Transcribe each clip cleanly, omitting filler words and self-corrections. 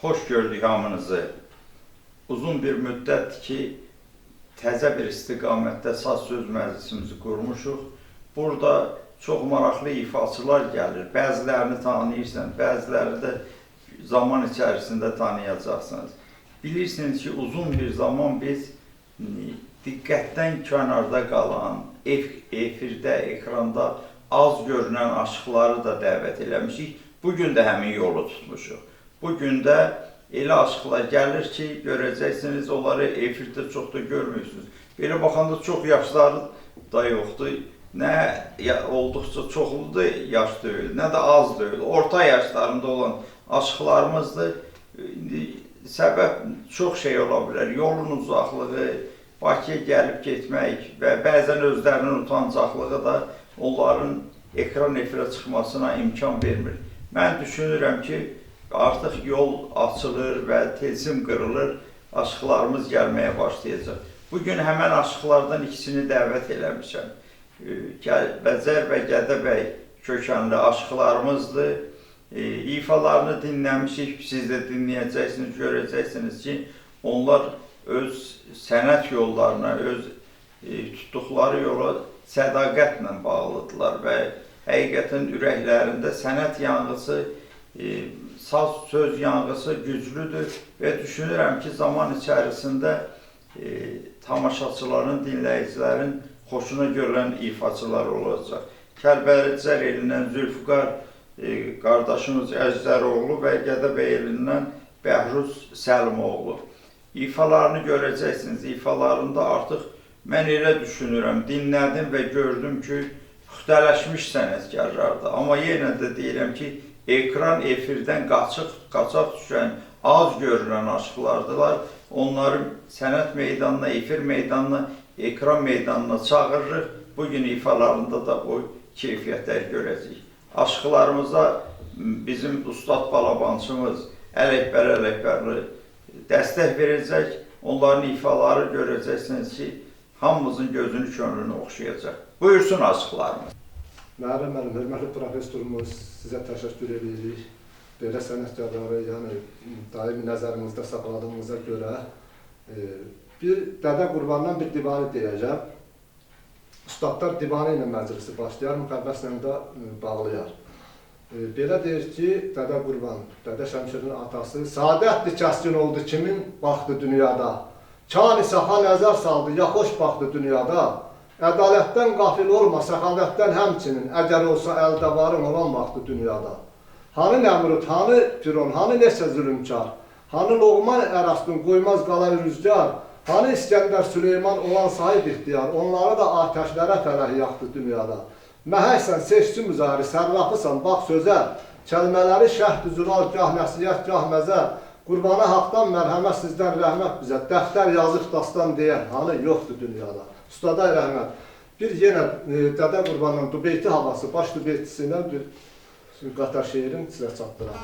Xoş gördük hamınızı. Uzun bir müddət ki, təzə bir istiqamətdə saz söz məclisimizi qurmuşuq. Burada çox maraqlı ifaçılar gəlir. Bəzilərini tanıyırsan, bəziləri də zaman içərisində tanıyacaqsınız. Bilirsiniz ki, uzun bir zaman biz diqqətdən kənarda qalan, efirdə, ekranda az görünən aşıqları da dəvət eləmişik. Bugün də həmin yolu tutmuşuq. Bugün də elə aşıqlar gəlir ki, görəcəksiniz, onları efirdə çox da görmüyorsunuz. Belə baxanda çox yaşları da yoxdur. Nə olduqca çoxludur, yaş deyil, nə də az deyil. Orta yaşlarında olan aşıqlarımızdır. Səbəb çox şey ola bilər. Yolun uzaqlığı, Bakıya gəlib getmək və bəzən özlərinin utancaqlığı da onların ekran efirə çıxmasına imkan vermir. Mən düşünürəm ki, artıq yol açılır və tezim qırılır, aşıqlarımız gəlməyə başlayacaq. Bugün həmən aşıqlardan ikisini dəvət eləmişəm. Bəcər və Gədəbəy kökənli aşıqlarımızdır. İfalarını dinləmişik, siz də dinləyəcəksiniz, görəcəksiniz ki, onlar öz sənət yollarına, öz tutduqları yola sədaqətlə bağlıdırlar və həqiqətən ürəklərində sənət yanğısı, saz söz yanğısı güclüdür və düşünürəm ki, zaman içərisində tamaşaçıların, dinləyicilərin xoşuna görülən ifaçılar olacaq. Kəlbəcər elindən Zülfüqar qardaşımız Əjdəroğlu və Gədəbəy elindən Bəhruz Səlimoğlu. İfalarını görəcəksiniz. İfalarında artıq mən elə düşünürəm, dinlədim və gördüm ki, müxtələşmiş sənətkarlardır. Amma yenə də deyirəm ki, ekran efirdən qaçaq düşən, az görünən aşıqlardılar. Onları sənət meydanına, efir meydanına, ekran meydanına çağırırıq. Bugün ifalarında da o keyfiyyətlər görəcəyik. Aşıqlarımıza bizim Ustad Balabançımız Ələkbər Ələkbərli dəstək verəcək. Onların ifaları görəcəksiniz ki, hamımızın gözünü, könlünü oxşayacaq. Buyursun aşıqlarımız. Mənim hörmətli professorumuz, sizə təşəkkür edirik. Belə sənətkarları, yəni daim nəzərimizdə saxladığımıza görə bir Dədə Qurbandan bir divanı deyəcəm. Ustadlar divanı ilə məclisi başlayar, müqəbbəsilə də bağlayar. Belə deyir ki, Dədə Qurban, Dədə Şəmşirin atası, saadətdir kəskin oldu kimin baxdı dünyada. Kan-ı səfa nəzər saldı, ya xoş baxdı dünyada. Ədalətdən qafil olma, səxavətdən həmçinin, əgər olsa əldə varın olan vaxtı dünyada. Hanı Nəmrud, hanı Firon, hanı neçə zülümkar, hanı Loğman Ərəstun qoymaz qalar rüzgar, hanı İskəndər Süleyman olan sahib ixtiyar, onları da atəşlərə fələh yaxdı dünyada. Məhəksən, seçci müzahiri, sərrafısan, bax sözə, kəlmələri şəhd-ü zülal, gah nəsiyyət, gah məzə, Qurbana haqdan mərhəmət, sizdən rəhmət bizə, dəftər yazıb dastan deyən, hanı yoxdur dünyada. Ustaday rəhmət. Bir yenə Dədə Qurbanın dubeyti havası, baş dubeytisindən bir qatar şeirin sizə çatdıram.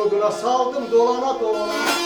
oduna saldım dolana dolana.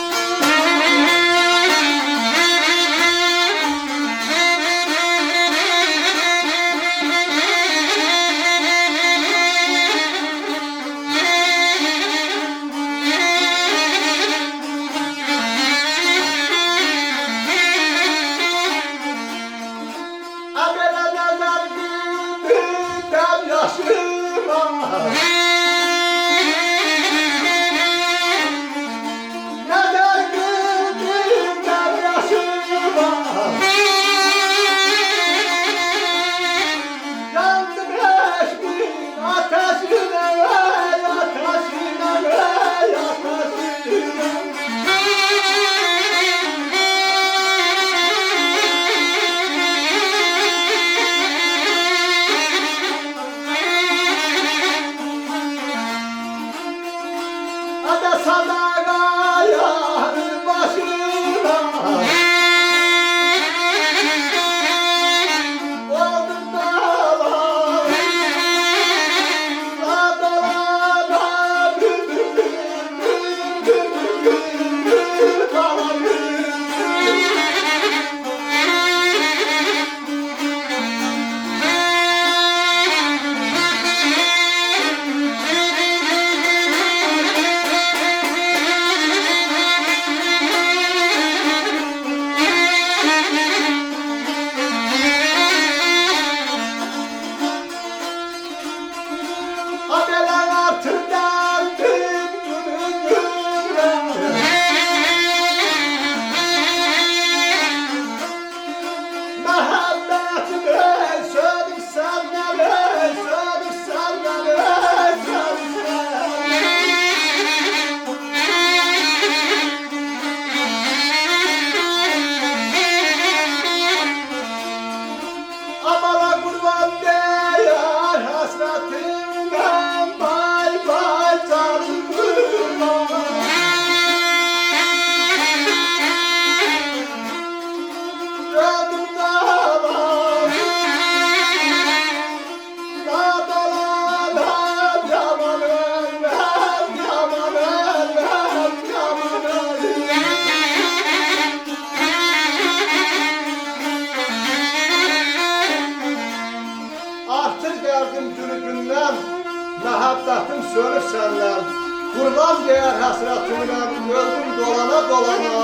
Məhəbbətim sönür səndən, qurban deyər həsrətimlə, öldüm dolana dolana,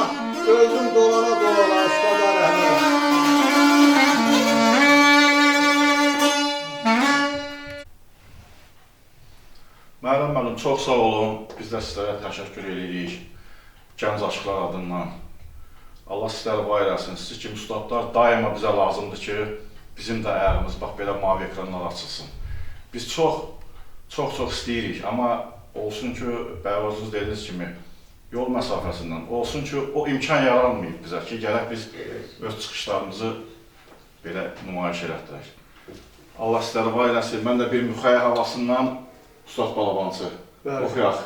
öldüm dolana dolana, Usta Rəhmət. Müəllim, çox sağ olun. Biz də sizlərə təşəkkür edirik. Gənc aşıqlar adından. Allah sizləri var eləsin. Siz kimi ustadlar daima bizə lazımdır ki, bizim də əyərimiz bax belə mavi ekranlar açılsın. Biz çox istəyirik, amma olsun ki, bəvazınız dediyiniz kimi, yol məsafəsindən, olsun ki, o imkan yaranmayıb bizə ki, gələk biz öz çıxışlarımızı belə nümayiş elətdirək. Allah sizləri var eləsin. Mən də bir müxəyyə havasından Ustad Balabançı oxuyaq.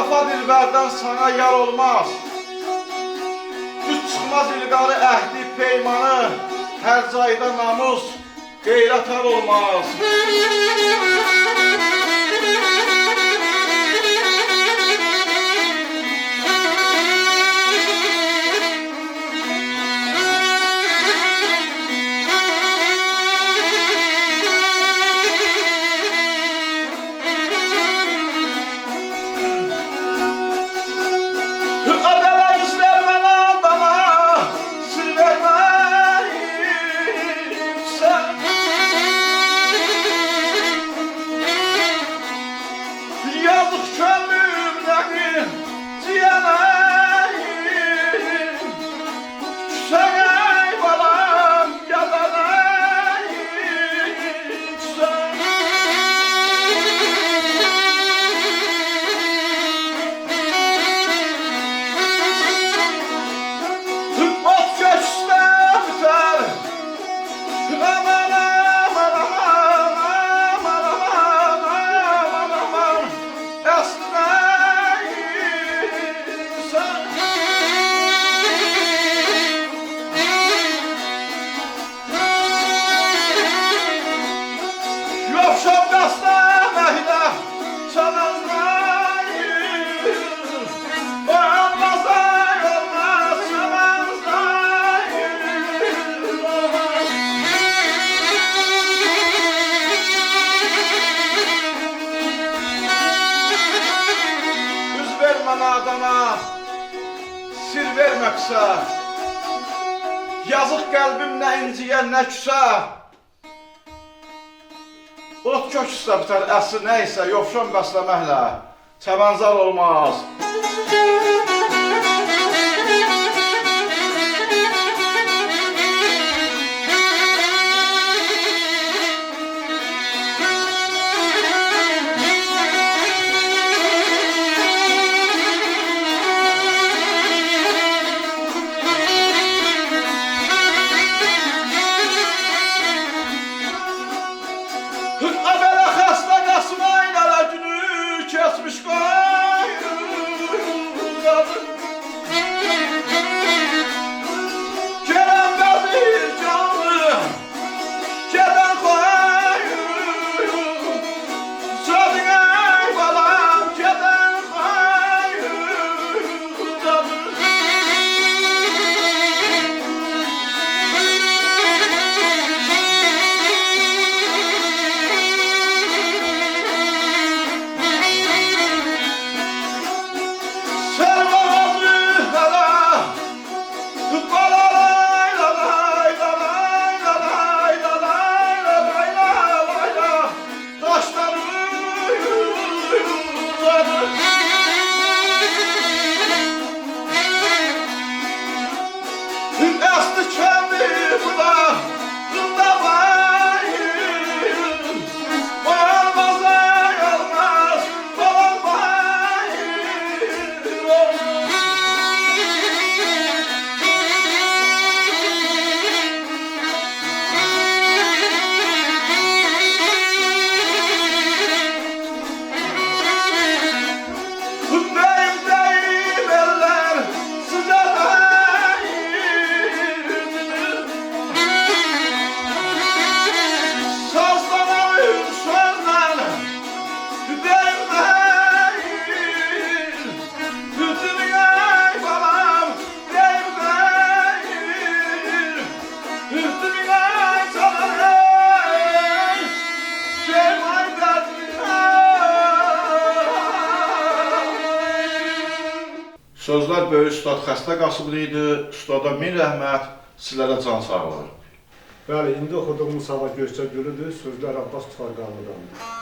Vəfa dilbərdən sana yar olmaz. Düz çıxmaz ilqarı əhdi peymanı, hər cayda namus, qeyrət hər olmaz. Adama sir verməksə, yazıq qəlbim nə inciyə, nə küsə. Ot kök üstə bitər, əsr nə isə, yovşan bəsləməklə çəmənzar olmaz. Sözlər böyük ustad Xəstə Qasımlı idi. Ustada min rəhmət, sizlərə can sağlığı. Bəli, indi oxuduğumuz Hava Göçə Gülüdür, sözlər Abbas Tufarqanlıdandır.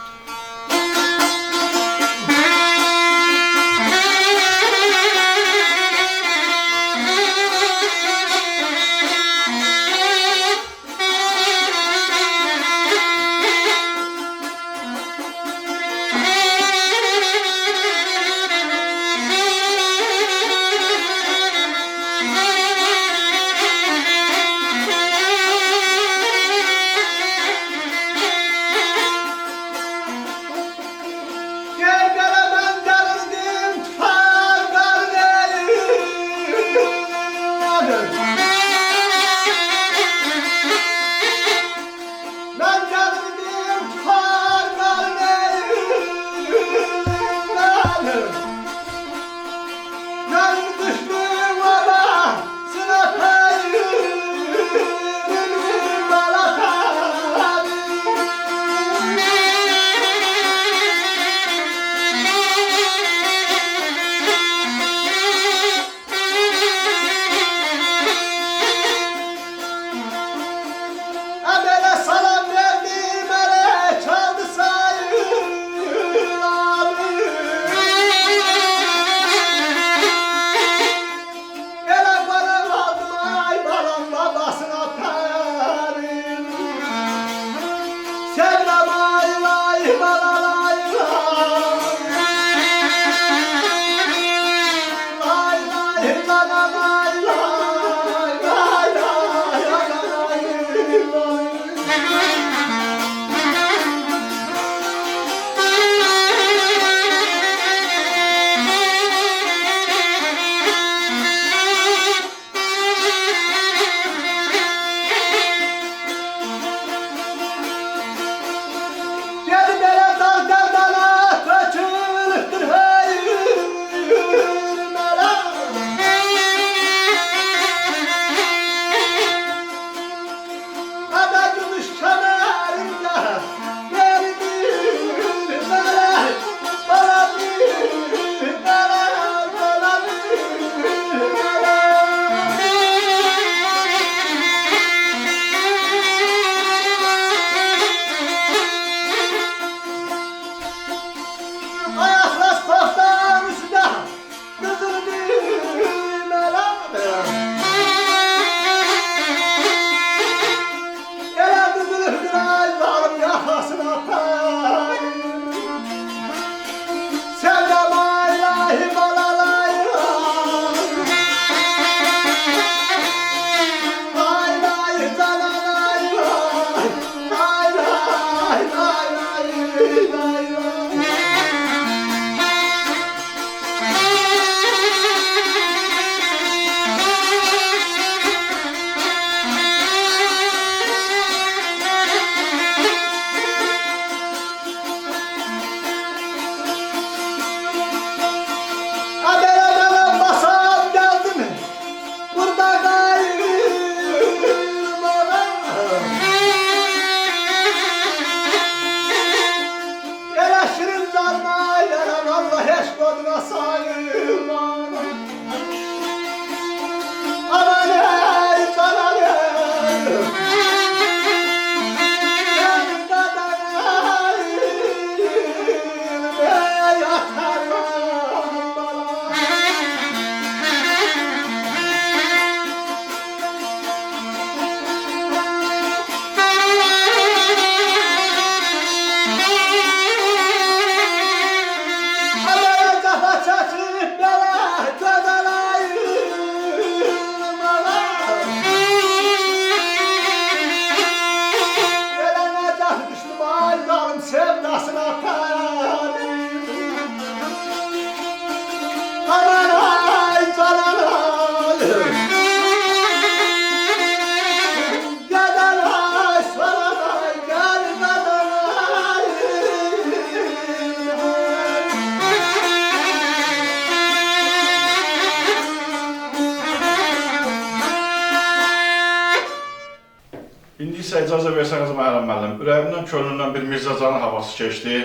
İndi isə icazə versəniz Məhərrəm müəllim, ürəyimdən, könlümdən bir Mirzə Canı havası keçdi.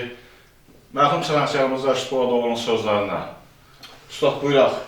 Mərhum sənətkarımız Rəşid Poładoğlu'nun sözlərinə. Ustad, buyuraq.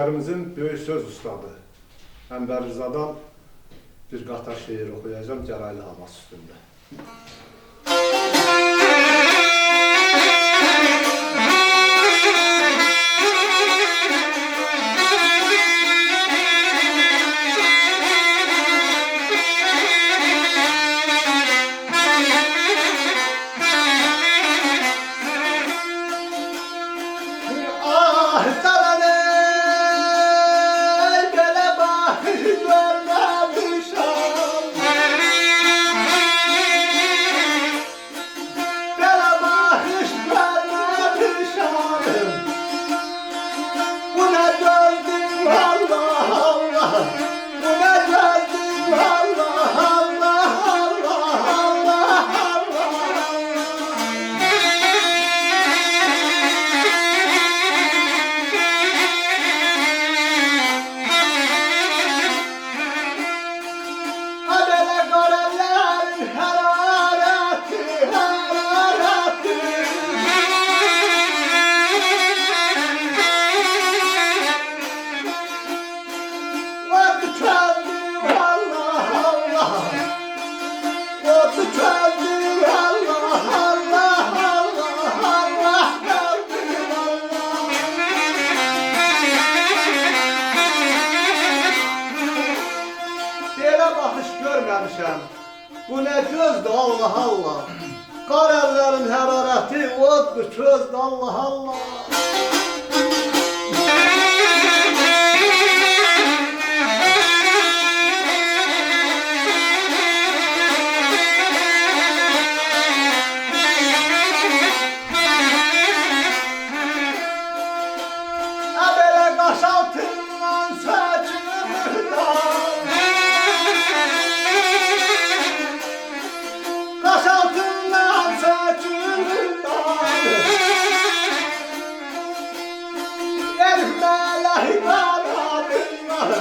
şəhərimizin böyük söz ustadı Ənvər Rızadan bir qatar şeir oxuyacağım Gəraylı havası üstündə. Bu ne gözdü Allah Allah. Qar əllərin hərarəti oddur közdü Allah Allah. Əbələ qaş altından saçılırlar. Altından saçılırlar. Eliflerle hibaladınlar.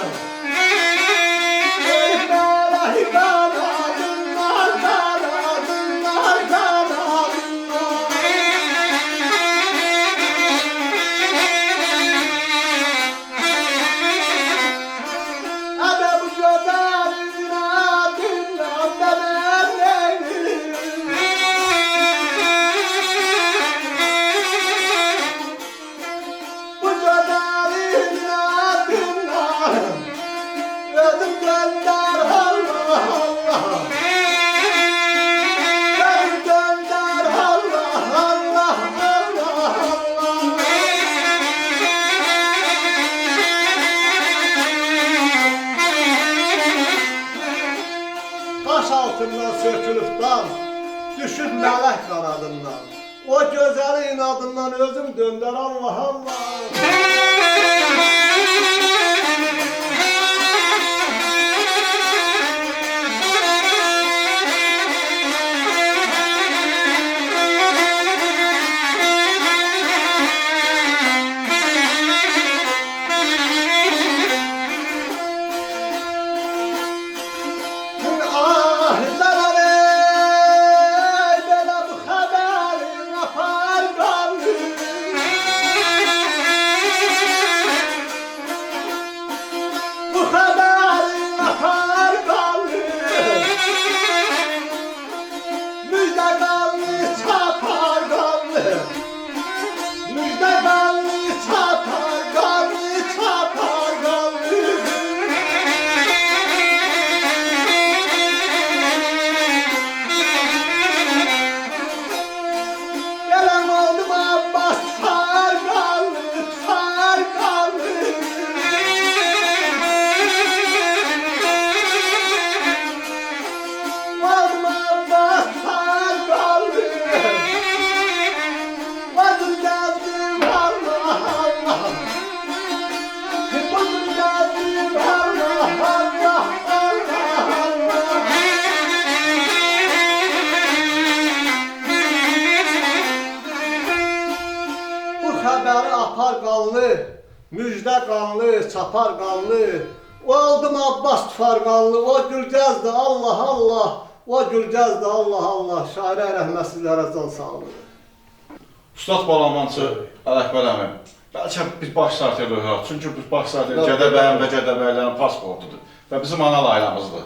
Eliflerle hibaladınlar. Kaladınlar, kaladınlar. Ebe bu gözlerin adından demem neydi? Ödüm gönder Allah Allah. Ödüm gönder Allah Allah Allah Allah. Taş altından sökülüp dam, düşüp melek kanadından. O gözəli inadından özüm döndər Allah Allah. Xəbəri apar qanlı, müjdə qanlı, çapar qanlı. Oldum Abbas Tufarqanlı, o Gülgəzdə Allah Allah, o Gülgəzdə Allah Allah. Şairə rəhməsizlərə can sağlığı. Ustad Balamançı Ələkbər əmi, Bəlkə biz baş sartı qoyuruq. Çünki biz baş sartı Yox, Gədəbəyin və yox. Gədəbəylərin pasportudur. Və bizim ana laylamızdır.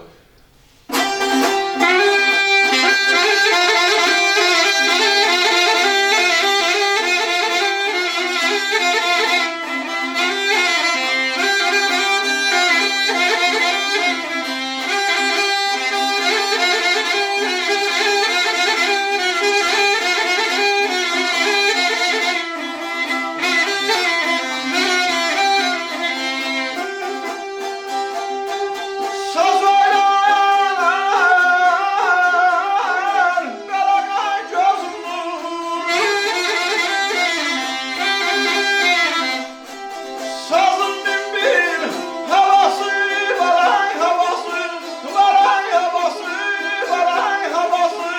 Söz oynar, Qaraqay gözümün. Sazın min bir havası, varay havası, varay havası, varay havası.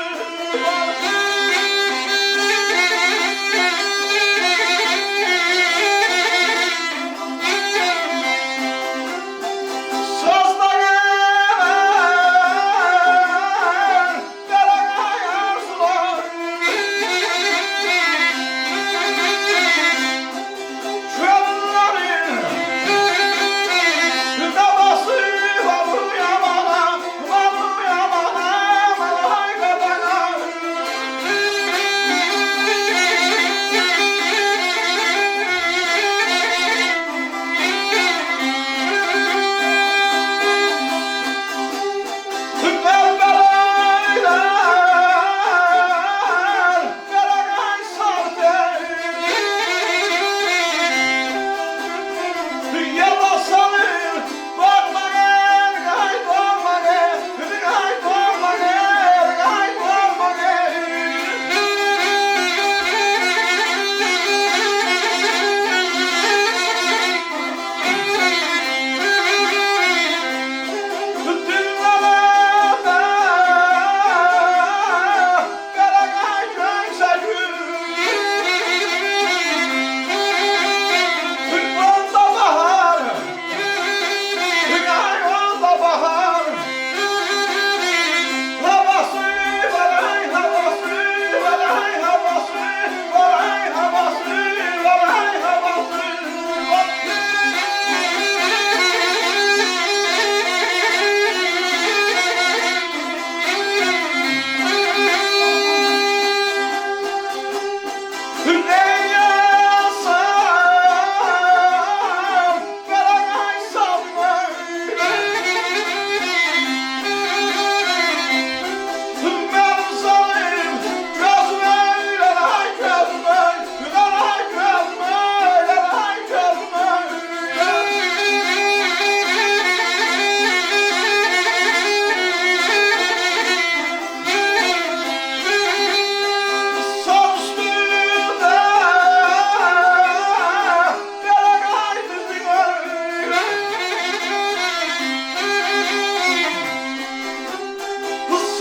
Sazların Qaraqay arzular. Çöllerin davası var bu yamana, var bu yamana, varay Qaraqay. Tüpelbeler, Qaraqay sardı. Yala salır, bakma gel, gay doğma gel, gay doğma gel, gay doğma gel. Qaraqay göngsə gül. Onda bahar, onda bahar. Havası, varay havası, varay havası, varay havası, varay havası. Ey yasam, Qaraqay salma. Mənim salim gözümə, Qaraqay gözümə, Qaraqay gözümə, Qaraqay gözümə. Saz üstündə Qaraqay düzünə.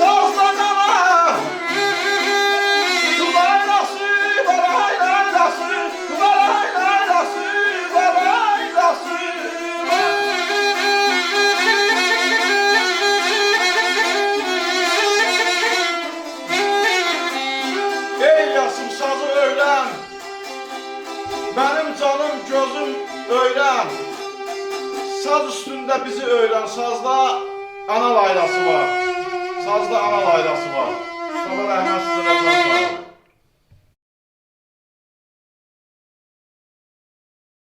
Sazla qala, laylası, varay laylası, varay laylası, varay laylası. Ey yasım sazı öyrən, mənim canım gözüm öyrən. Saz üstündə bizi öyrən, sazda ana laylası var. Sazda ana laylası var. Mustafa rəhmət